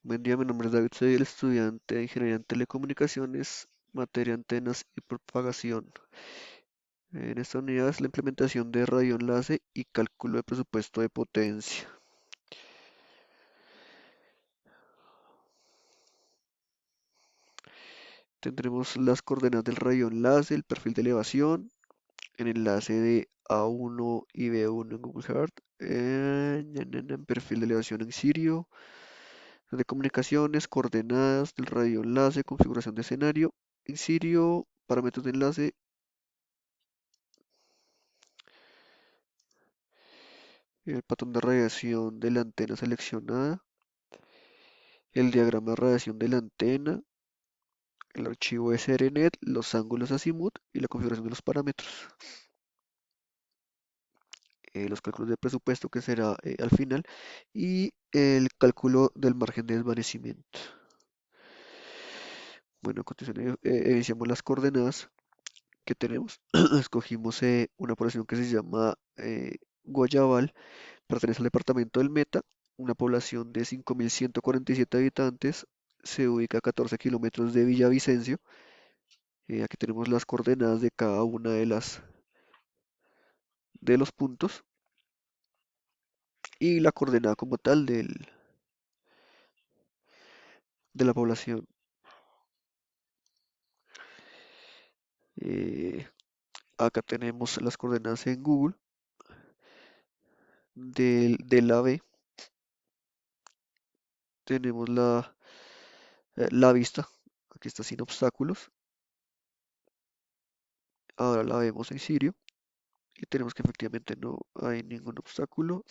Buen día, mi nombre es David, soy el estudiante de Ingeniería en Telecomunicaciones, materia antenas y propagación. En esta unidad es la implementación de radioenlace y cálculo de presupuesto de potencia. Tendremos las coordenadas del radioenlace, el perfil de elevación, el enlace de A1 y B1 en Google Earth, perfil de elevación en Sirio, de comunicaciones, coordenadas del radioenlace, configuración de escenario en Sirio, parámetros de enlace, el patrón de radiación de la antena seleccionada, el diagrama de radiación de la antena, el archivo SRNet, los ángulos azimut y la configuración de los parámetros. Los cálculos de presupuesto que será al final y el cálculo del margen de desvanecimiento. Bueno, a continuación iniciamos las coordenadas que tenemos. Escogimos una población que se llama Guayabal, pertenece al departamento del Meta, una población de 5.147 habitantes, se ubica a 14 kilómetros de Villavicencio. Aquí tenemos las coordenadas de cada una de los puntos y la coordenada como tal de la población. Eh, Acá tenemos las coordenadas en Google del AB. Tenemos la vista, aquí está sin obstáculos. Ahora la vemos en Sirio y tenemos que efectivamente no hay ningún obstáculo.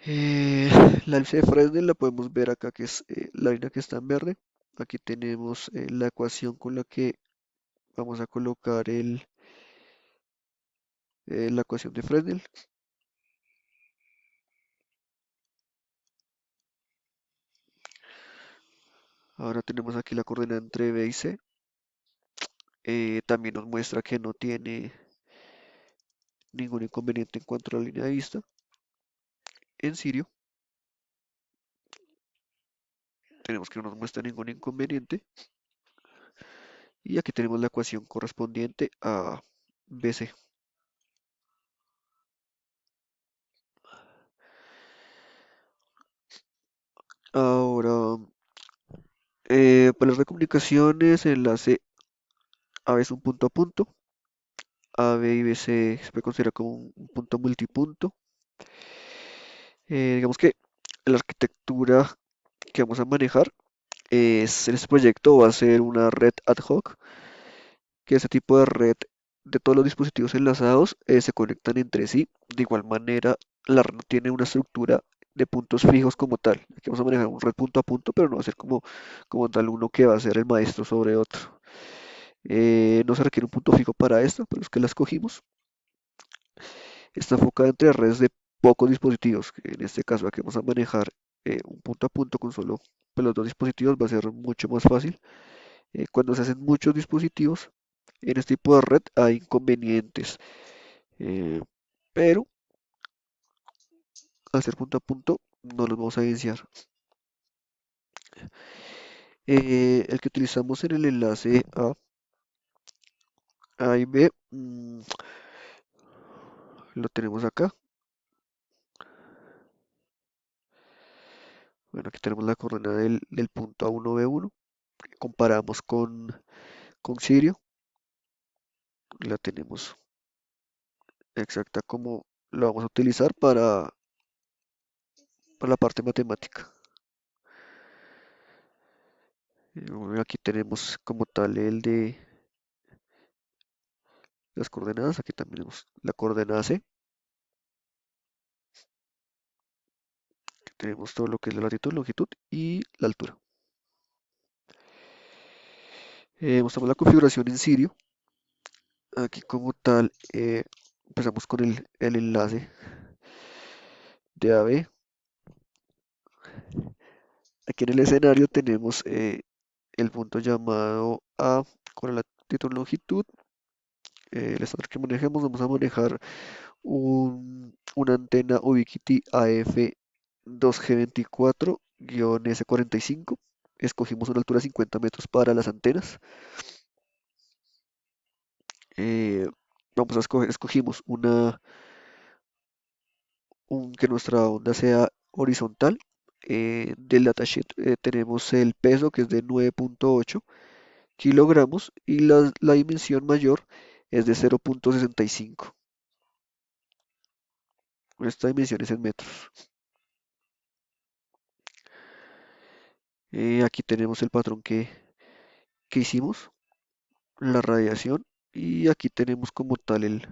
Eh, la elipse de Fresnel la podemos ver acá, que es la línea que está en verde. Aquí tenemos la ecuación con la que vamos a colocar la ecuación de Fresnel. Ahora tenemos aquí la coordenada entre B y C. También nos muestra que no tiene ningún inconveniente en cuanto a la línea de vista. En Sirio tenemos que no nos muestra ningún inconveniente. Y aquí tenemos la ecuación correspondiente a BC. Ahora, para las recomunicaciones, enlace A es un punto a punto. A, B y BC se puede considerar como un punto multipunto. Digamos que la arquitectura que vamos a manejar en este proyecto va a ser una red ad hoc, que ese tipo de red de todos los dispositivos enlazados se conectan entre sí. De igual manera, la red no tiene una estructura de puntos fijos como tal. Aquí vamos a manejar un red punto a punto, pero no va a ser como tal uno que va a ser el maestro sobre otro. No se requiere un punto fijo para esto, pero es que la escogimos. Está enfocada entre redes de pocos dispositivos. En este caso, aquí vamos a manejar un punto a punto con solo pues, los dos dispositivos, va a ser mucho más fácil. Cuando se hacen muchos dispositivos en este tipo de red hay inconvenientes, eh, pero al ser punto a punto no los vamos a evidenciar. El que utilizamos en el enlace A y B lo tenemos acá. Bueno, aquí tenemos la coordenada del punto A1B1. Comparamos con Sirio. La tenemos exacta como lo vamos a utilizar para la parte matemática. Bueno, aquí tenemos como tal el de las coordenadas. Aquí también tenemos la coordenada C. Tenemos todo lo que es la latitud, longitud y la altura. Mostramos la configuración en Sirio. Aquí como tal empezamos con el enlace de AB. Aquí en el escenario tenemos el punto llamado A con la latitud longitud. El estándar que manejemos, vamos a manejar una antena Ubiquiti AF2G24-1 S45. Escogimos una altura de 50 metros para las antenas. Eh, escogimos que nuestra onda sea horizontal. Del datasheet tenemos el peso que es de 9.8 kilogramos y la dimensión mayor es de 0.65. Esta dimensión es en metros. Aquí tenemos el patrón que hicimos, la radiación, y aquí tenemos como tal el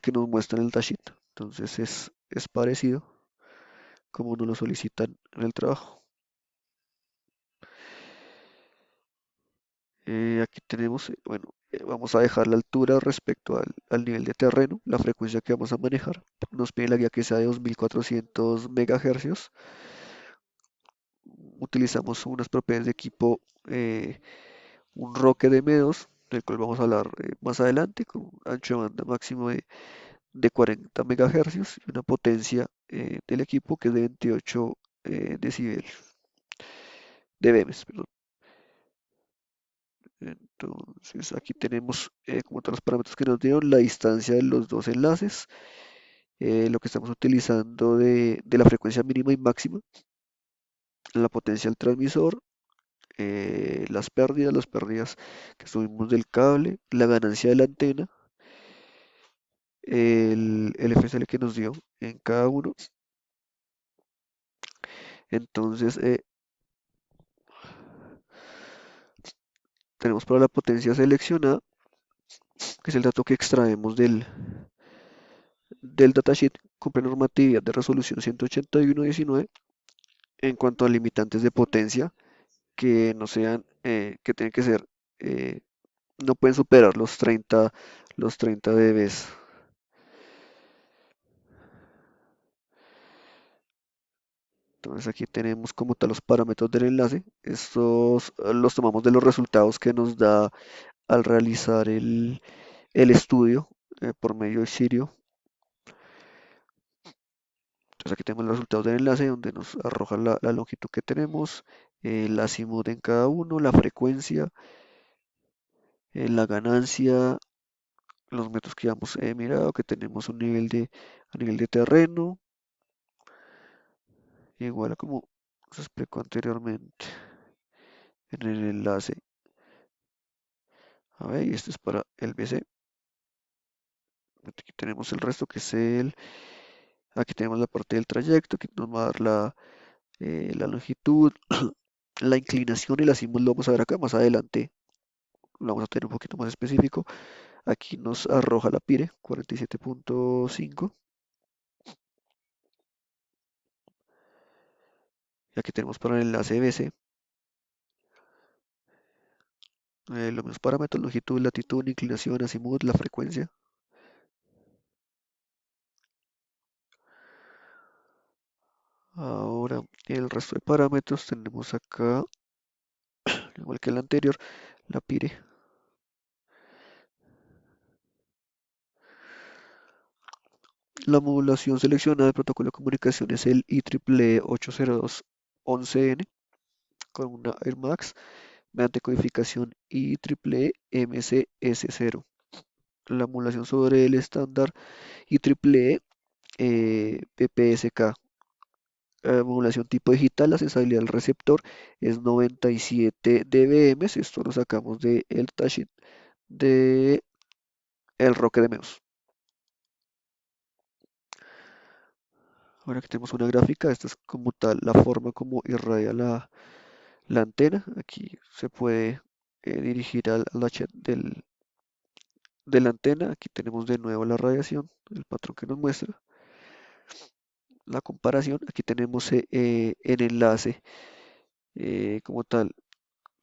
que nos muestra en el datasheet. Entonces es parecido como nos lo solicitan en el trabajo. Aquí tenemos, bueno, vamos a dejar la altura respecto al nivel de terreno, la frecuencia que vamos a manejar. Nos pide la guía que sea de 2400 megahercios. Utilizamos unas propiedades de equipo, un Rocket M2, del cual vamos a hablar más adelante, con un ancho de banda máximo de 40 megahercios y una potencia del equipo que es de 28 decibeles, de BMS, perdón. Entonces aquí tenemos como todos los parámetros que nos dieron, la distancia de los dos enlaces, lo que estamos utilizando de la frecuencia mínima y máxima, la potencia del transmisor, las pérdidas que subimos del cable, la ganancia de la antena, el FSL que nos dio en cada uno. Entonces tenemos para la potencia seleccionada, que es el dato que extraemos del datasheet, cumple normatividad de resolución 181.19 en cuanto a limitantes de potencia que no sean, que tienen que ser, eh, no pueden superar los 30 dBs. Entonces aquí tenemos como tal los parámetros del enlace. Estos los tomamos de los resultados que nos da al realizar el estudio por medio de Sirio. Entonces aquí tenemos los resultados del enlace donde nos arroja la longitud que tenemos, el azimut en cada uno, la frecuencia, la ganancia, los metros que hemos mirado, que tenemos a nivel de terreno, igual a como se explicó anteriormente en el enlace. A ver, y este es para el BC. Aquí tenemos el resto que es aquí tenemos la parte del trayecto, que nos va a dar la longitud, la inclinación y la azimut lo vamos a ver acá más adelante. Lo vamos a tener un poquito más específico. Aquí nos arroja la PIRE 47.5. Y aquí tenemos para el enlace BC los mismos parámetros, longitud, latitud, inclinación, azimut, la frecuencia. Ahora, el resto de parámetros tenemos acá, igual que el anterior, la PIRE. La modulación seleccionada del protocolo de comunicación es el IEEE 802.11n con una AirMax mediante codificación IEEE MCS0. La modulación sobre el estándar IEEE PPSK. Modulación tipo digital, la sensibilidad del receptor es 97 dBm. Esto lo sacamos del datasheet de el Rocket de Meus. Ahora que tenemos una gráfica, esta es como tal la forma como irradia la antena. Aquí se puede dirigir al datasheet de la antena. Aquí tenemos de nuevo la radiación, el patrón que nos muestra. La comparación, aquí tenemos el enlace como tal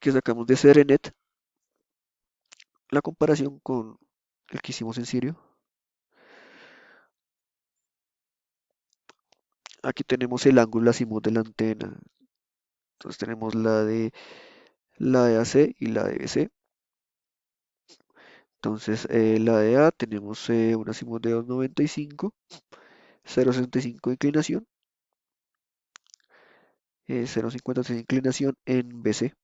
que sacamos de Serenet, la comparación con el que hicimos en Sirio. Aquí tenemos el ángulo azimut de la antena. Entonces tenemos la de AC y la de BC. Entonces la de A tenemos un azimut de 2.95, 0.65 de inclinación 0,56 de inclinación en BC.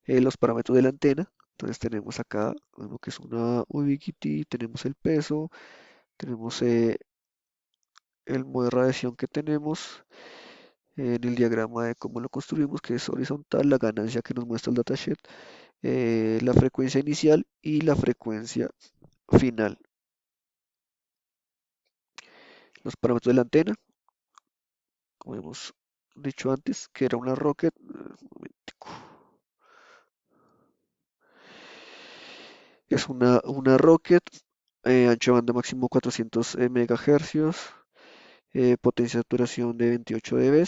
Los parámetros de la antena. Entonces tenemos acá lo que es una ubiquiti, tenemos el peso, tenemos el modo de radiación que tenemos en el diagrama de cómo lo construimos, que es horizontal, la ganancia que nos muestra el datasheet, la frecuencia inicial y la frecuencia final. Los parámetros de la antena, como hemos dicho antes, que era una Rocket. Es una Rocket, ancho de banda máximo 400 MHz, potencia de saturación de 28 dB,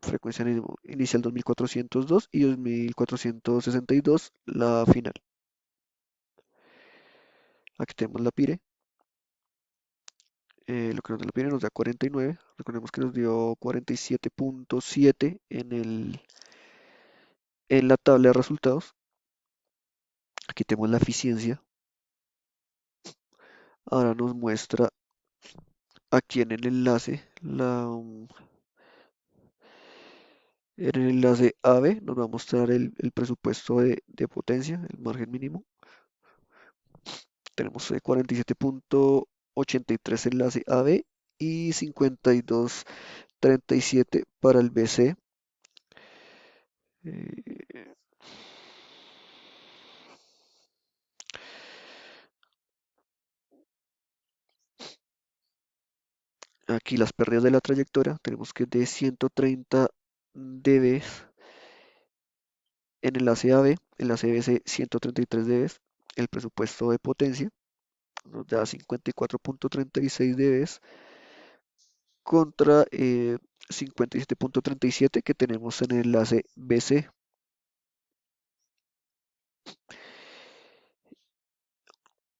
frecuencia inicial 2402 y 2462 la final. Aquí tenemos la PIRE. Lo que nos da la PIRE nos da 49. Recordemos que nos dio 47.7 en la tabla de resultados. Aquí tenemos la eficiencia. Ahora nos muestra aquí en el enlace, en el enlace AB nos va a mostrar el presupuesto de potencia, el margen mínimo. Tenemos 47.83 enlace AB y 52.37 para el BC. Eh, Aquí las pérdidas de la trayectoria, tenemos que de 130 dB en enlace AB, enlace BC 133 dB, el presupuesto de potencia nos da 54.36 dB contra 57.37 que tenemos en el enlace BC.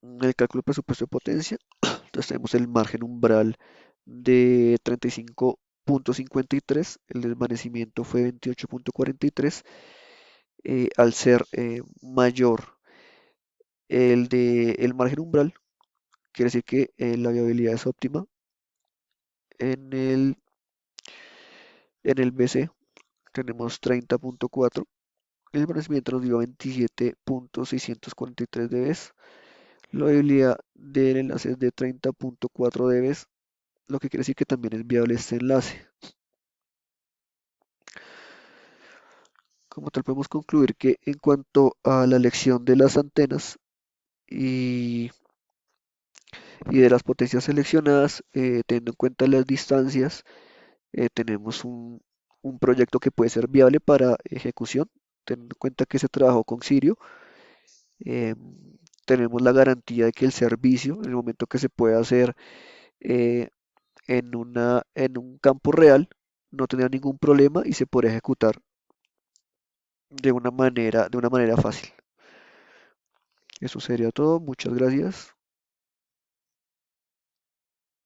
En el cálculo de presupuesto de potencia, entonces tenemos el margen umbral de 35.53, el desvanecimiento fue 28.43, al ser mayor el margen umbral, quiere decir que la viabilidad es óptima en el BC, tenemos 30.4, el desvanecimiento nos dio 27.643 dB, la viabilidad del enlace es de 30.4 dB, lo que quiere decir que también es viable este enlace. Como tal, podemos concluir que en cuanto a la elección de las antenas y, y de las potencias seleccionadas, teniendo en cuenta las distancias, tenemos un proyecto que puede ser viable para ejecución, teniendo en cuenta que se trabajó con Sirio. eh, Tenemos la garantía de que el servicio, en el momento que se pueda hacer eh, en un campo real, no tendrá ningún problema y se podrá ejecutar de una manera fácil. Eso sería todo. Muchas gracias.